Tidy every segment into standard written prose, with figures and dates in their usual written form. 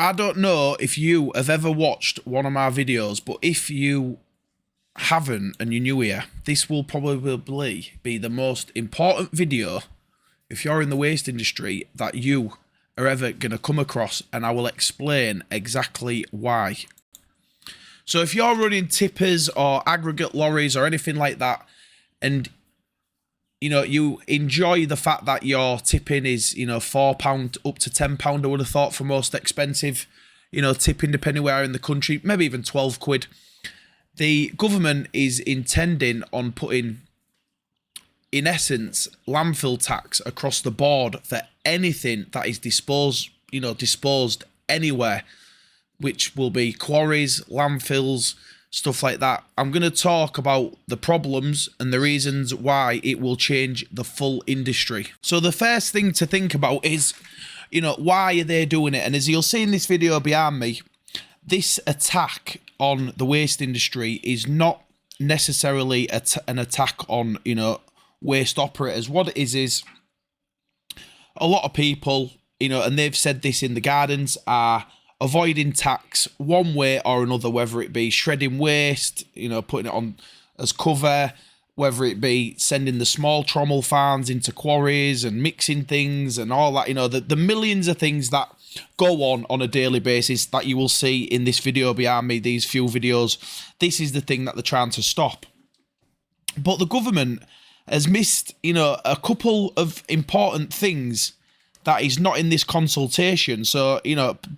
I don't know if you have ever watched one of my videos, but if you haven't and you're new here, this will probably be the most important video, if you're in the waste industry, that you are ever going to come across, and I will explain exactly why. So if you're running tippers or aggregate lorries or anything like that, and you enjoy the fact that your tipping is, £4 up to £10, I would have thought, for most expensive, tipping, depending where in the country, maybe even 12 quid. The government is intending on putting, in essence, landfill tax across the board for anything that is disposed anywhere, which will be quarries, landfills, stuff like that. I'm going to talk about the problems and the reasons why it will change the full industry. So the first thing to think about is, why are they doing it? And as you'll see in this video behind me, this attack on the waste industry is not necessarily an attack on, waste operators. What it is a lot of people, and they've said this in the gardens, are avoiding tax one way or another, whether it be shredding waste, putting it on as cover, whether it be sending the small trommel fans into quarries and mixing things and all that, the millions of things that go on a daily basis that you will see in this video behind me, these few videos. This is the thing that they're trying to stop. But the government has missed, a couple of important things that is not in this consultation. So,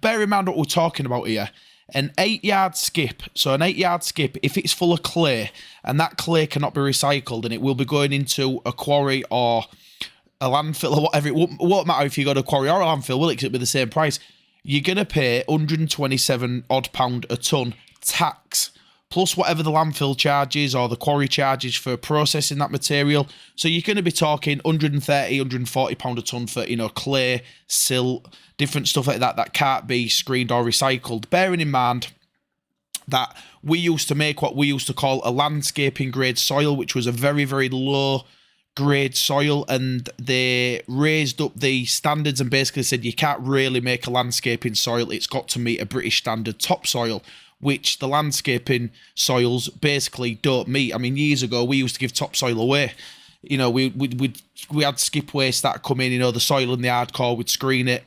bear in mind what we're talking about here. An 8-yard skip. So an 8-yard skip, if it's full of clay and that clay cannot be recycled and it will be going into a quarry or a landfill or whatever, it won't matter if you go to a quarry or a landfill, will it? 'Cause it'll be the same price. You're going to pay £127 odd a tonne tax, plus whatever the landfill charges or the quarry charges for processing that material. So you're going to be talking £130, £140 a tonne for, clay, silt, different stuff like that can't be screened or recycled. Bearing in mind that we used to make what we used to call a landscaping grade soil, which was a very, very low grade soil, and they raised up the standards and basically said you can't really make a landscaping soil, it's got to meet a British standard topsoil, which the landscaping soils basically don't meet. I mean, years ago, we used to give topsoil away. We had skip waste that come in, the soil in the hardcore, we'd screen it,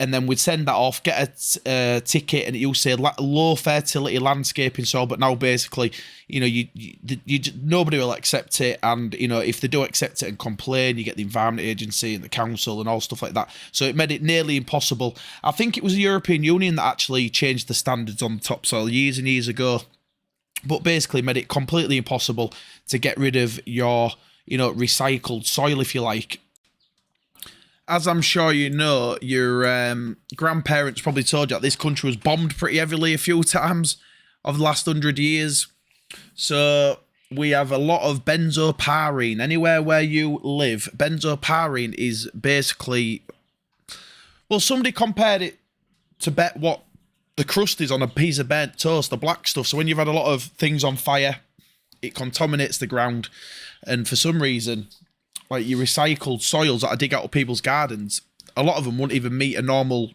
and then we'd send that off, get a ticket, and it used to say low fertility landscaping soil, but now basically, nobody will accept it, and, if they do accept it and complain, you get the Environment Agency and the council and all stuff like that. So it made it nearly impossible. I think it was the European Union that actually changed the standards on topsoil years and years ago, but basically made it completely impossible to get rid of your, recycled soil, if you like. As I'm sure you know, your grandparents probably told you that this country was bombed pretty heavily a few times over the last 100 years. So we have a lot of benzopyrene. Anywhere where you live, benzopyrene is basically... Well, somebody compared it to bet what the crust is on a piece of burnt toast, the black stuff. So when you've had a lot of things on fire, it contaminates the ground. And for some reason, like your recycled soils that I dig out of people's gardens, a lot of them won't even meet a normal,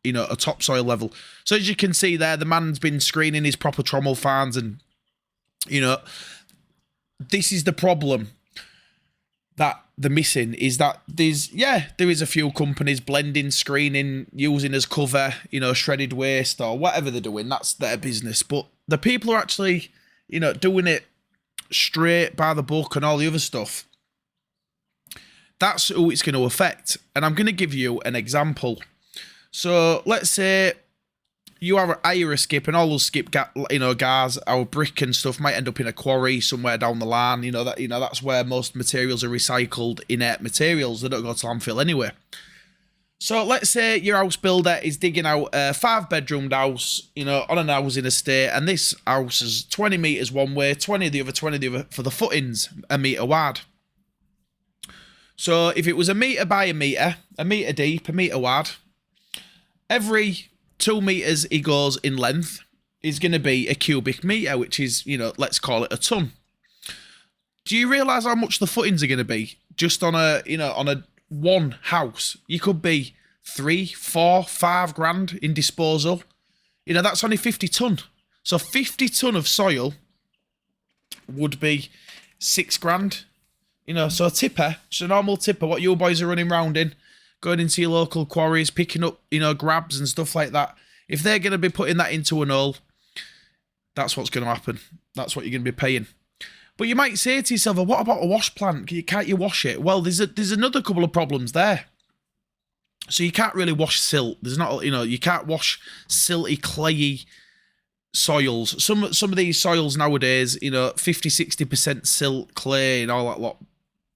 a topsoil level. So as you can see there, the man's been screening his proper trommel fans, and, this is the problem that they're missing, is that there is a few companies blending, screening, using as cover, shredded waste or whatever they're doing. That's their business. But the people are actually, doing it straight by the book and all the other stuff. That's who it's going to affect. And I'm going to give you an example. So let's say you hire a skip, and all those skip, guys, our brick and stuff might end up in a quarry somewhere down the line. That's where most materials are recycled, inert materials. They don't go to landfill anyway. So let's say your house builder is digging out a 5-bedroomed house, on an housing estate, and this house is 20 metres one way, 20 the other, 20 the other, for the footings, a metre wide. So if it was a metre by a metre deep, a metre wide, every 2 metres he goes in length is going to be a cubic metre, which is, let's call it a tonne. Do you realise how much the footings are going to be just on a one house? You could be 3, 4, 5 grand in disposal. You know, that's only 50 tonne. So 50 tonne of soil would be 6 grand. You know, so a tipper, just a normal tipper, what you boys are running round in, going into your local quarries, picking up, you know, grabs and stuff like that. If they're going to be putting that into an hole, that's what's going to happen. That's what you're going to be paying. But you might say to yourself, well, what about a wash plant? Can't you wash it? Well, there's another couple of problems there. So you can't really wash silt. There's not, you know, you can't wash silty, clayey soils. Some of these soils nowadays, you know, 50, 60% silt, clay and all that lot.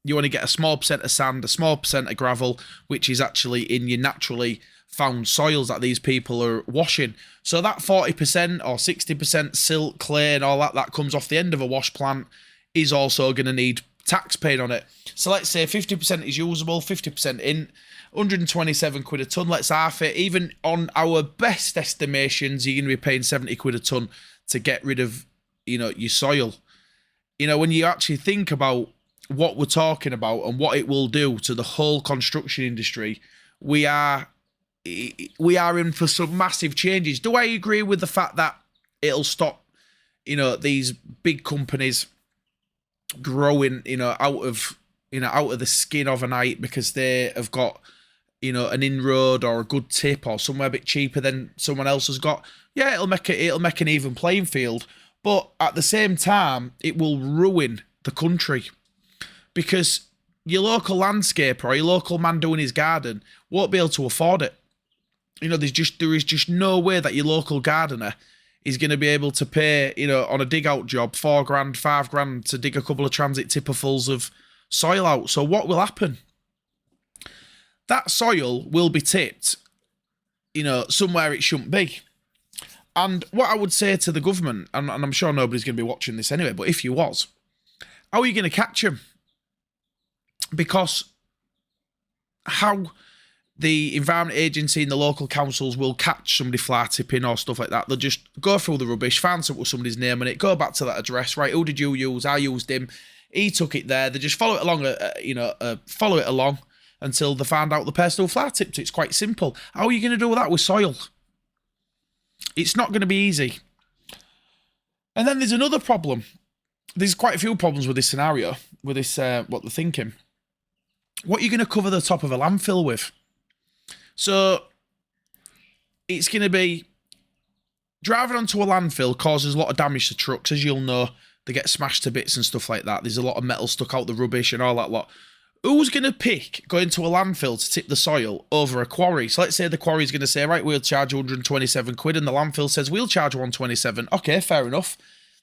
You only get a small percent of sand, a small percent of gravel, which is actually in your naturally found soils that these people are washing. So that 40% or 60% silt, clay and all that, that comes off the end of a wash plant is also going to need tax paid on it. So let's say 50% is usable, 50% in, 127 quid a tonne, let's half it. Even on our best estimations, you're going to be paying 70 quid a tonne to get rid of, you know, your soil. You know, when you actually think about what we're talking about and what it will do to the whole construction industry, we are in for some massive changes. Do I agree with the fact that it'll stop, you know, these big companies growing, you know, out of the skin overnight because they have got, you know, an inroad or a good tip or somewhere a bit cheaper than someone else has got? Yeah, it'll make an even playing field, but at the same time, it will ruin the country because your local landscaper or your local man doing his garden won't be able to afford it. You know, there is just no way that your local gardener is going to be able to pay, you know, on a dig out job, 4 grand, 5 grand to dig a couple of transit tipperfuls of soil out. So what will happen? That soil will be tipped, you know, somewhere it shouldn't be. And what I would say to the government, and I'm sure nobody's going to be watching this anyway, but if you was, how are you going to catch them? Because how the Environment Agency and the local councils will catch somebody fly tipping or stuff like that, they'll just go through the rubbish, find somebody's name on it, go back to that address, right, who did you use? I used him, he took it there, they just follow it along, follow it along until they find out the person who fly tipped it. It's quite simple. How are you going to do that with soil? It's not going to be easy. And then there's another problem. There's quite a few problems with this scenario, with this, what they're thinking. What are you going to cover the top of a landfill with? So it's going to be driving onto a landfill causes a lot of damage to trucks. As you'll know, they get smashed to bits and stuff like that. There's a lot of metal stuck out the rubbish and all that lot. Who's going to pick going to a landfill to tip the soil over a quarry? So let's say the quarry's going to say, right, we'll charge 127 quid, and the landfill says, we'll charge 127. Okay, fair enough.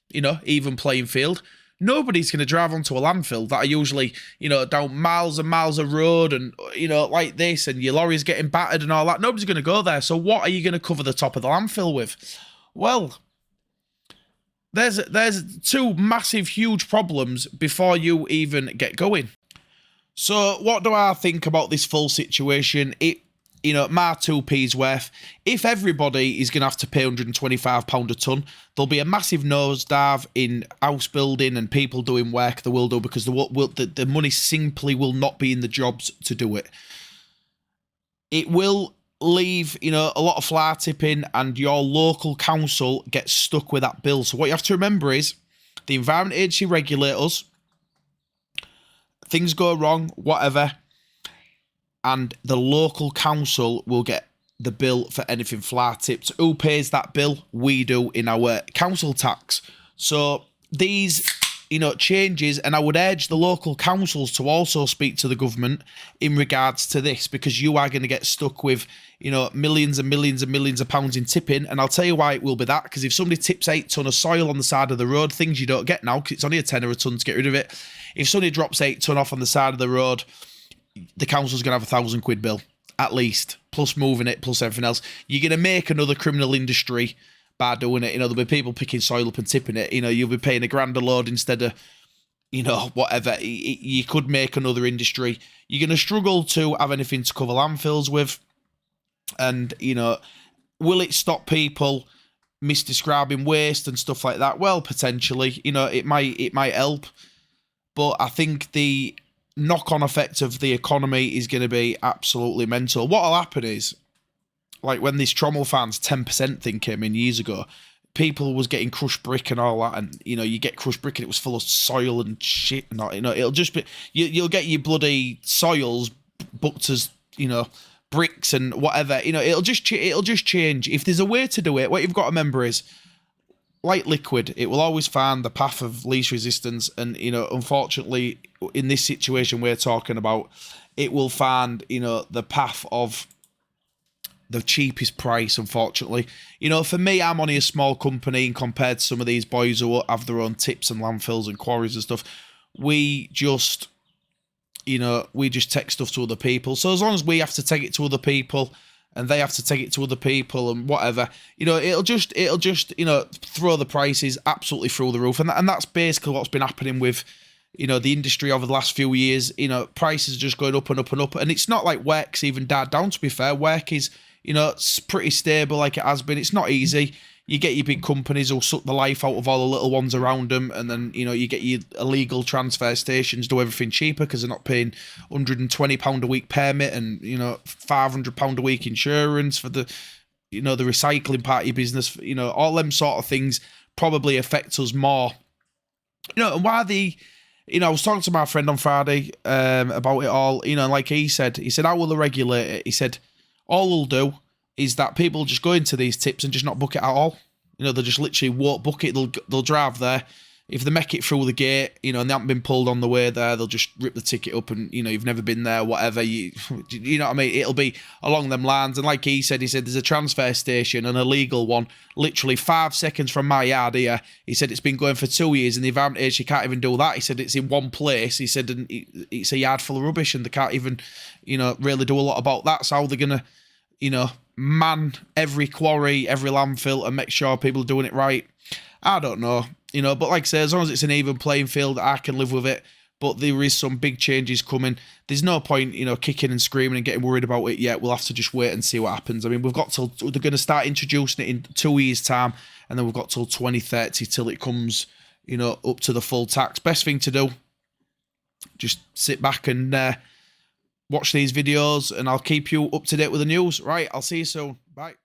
You know, even playing field. Nobody's going to drive onto a landfill that are usually, you know, down miles and miles of road and, you know, like this, and your lorry's getting battered and all that. Nobody's going to go there. So what are you going to cover the top of the landfill with? Well, there's two massive, huge problems before you even get going. So what do I think about this full situation? You know, my 2p's worth. If everybody is going to have to pay £125 a tonne, there'll be a massive nosedive in house building and people doing work the will do, because the money simply will not be in the jobs to do it. It will leave, you know, a lot of fly tipping, and your local council gets stuck with that bill. So what you have to remember is the Environment Agency regulate us. Things go wrong, whatever, and the local council will get the bill for anything fly tipped. Who pays that bill? We do in our council tax. So these, you know, changes, and I would urge the local councils to also speak to the government in regards to this, because you are going to get stuck with, you know, millions and millions and millions of pounds in tipping. And I'll tell you why it will be that, because if somebody tips 8 tonne of soil on the side of the road, things you don't get now, because it's only a tenner a tonne to get rid of it. If somebody drops 8 tonne off on the side of the road, the council's going to have £1,000 bill, at least, plus moving it, plus everything else. You're going to make another criminal industry by doing it. You know, there'll be people picking soil up and tipping it. You know, you'll be paying £1,000 a load instead of, you know, whatever. You could make another industry. You're going to struggle to have anything to cover landfills with. And, you know, will it stop people misdescribing waste and stuff like that? Well, potentially. You know, it might help. But I think the knock-on effect of the economy is going to be absolutely mental. What'll happen is, like when this Trommel fans 10% thing came in years ago, people was getting crushed brick and all that, and you get crushed brick and it was full of soil and shit, and all, it'll just be you'll get your bloody soils booked as bricks and whatever. It'll just change. If there's a way to do it, what you've got to remember is, like liquid, it will always find the path of least resistance, and unfortunately in this situation we're talking about, it will find the path of the cheapest price, unfortunately. For me, I'm only a small company, and compared to some of these boys who have their own tips and landfills and quarries and stuff, we just take stuff to other people. So as long as we have to take it to other people and they have to take it to other people and whatever, it'll just throw the prices absolutely through the roof. And that's basically what's been happening with the industry over the last few years. Prices are just going up and up and up. And it's not like work's even died down, to be fair. Work is, it's pretty stable like it has been. It's not easy. You get your big companies who'll suck the life out of all the little ones around them, and then, you get your illegal transfer stations do everything cheaper because they're not paying £120 a week permit and, £500 a week insurance for the, the recycling part of your business. All them sort of things probably affect us more. And why I was talking to my friend on Friday about it all, like he said, how will they regulate it? He said, all they'll do is that people just go into these tips and just not book it at all. They just literally won't book it. They'll drive there. If they make it through the gate, and they haven't been pulled on the way there, they'll just rip the ticket up and, you've never been there, whatever. You know what I mean? It'll be along them lines. And like he said there's a transfer station, an illegal one, literally 5 seconds from my yard here. He said it's been going for 2 years and the environment agency can't even do that. He said it's in one place. He said and it's a yard full of rubbish and they can't even, really do a lot about that. So how they're going to, man every quarry, every landfill and make sure people are doing it right? I don't know. But like I say, as long as it's an even playing field, I can live with it. But there is some big changes coming. There's no point, kicking and screaming and getting worried about it yet. We'll have to just wait and see what happens. I mean, they're going to start introducing it in 2 years' time, and then we've got till 2030 till it comes, up to the full tax. Best thing to do, just sit back and watch these videos, and I'll keep you up to date with the news. Right, I'll see you soon. Bye.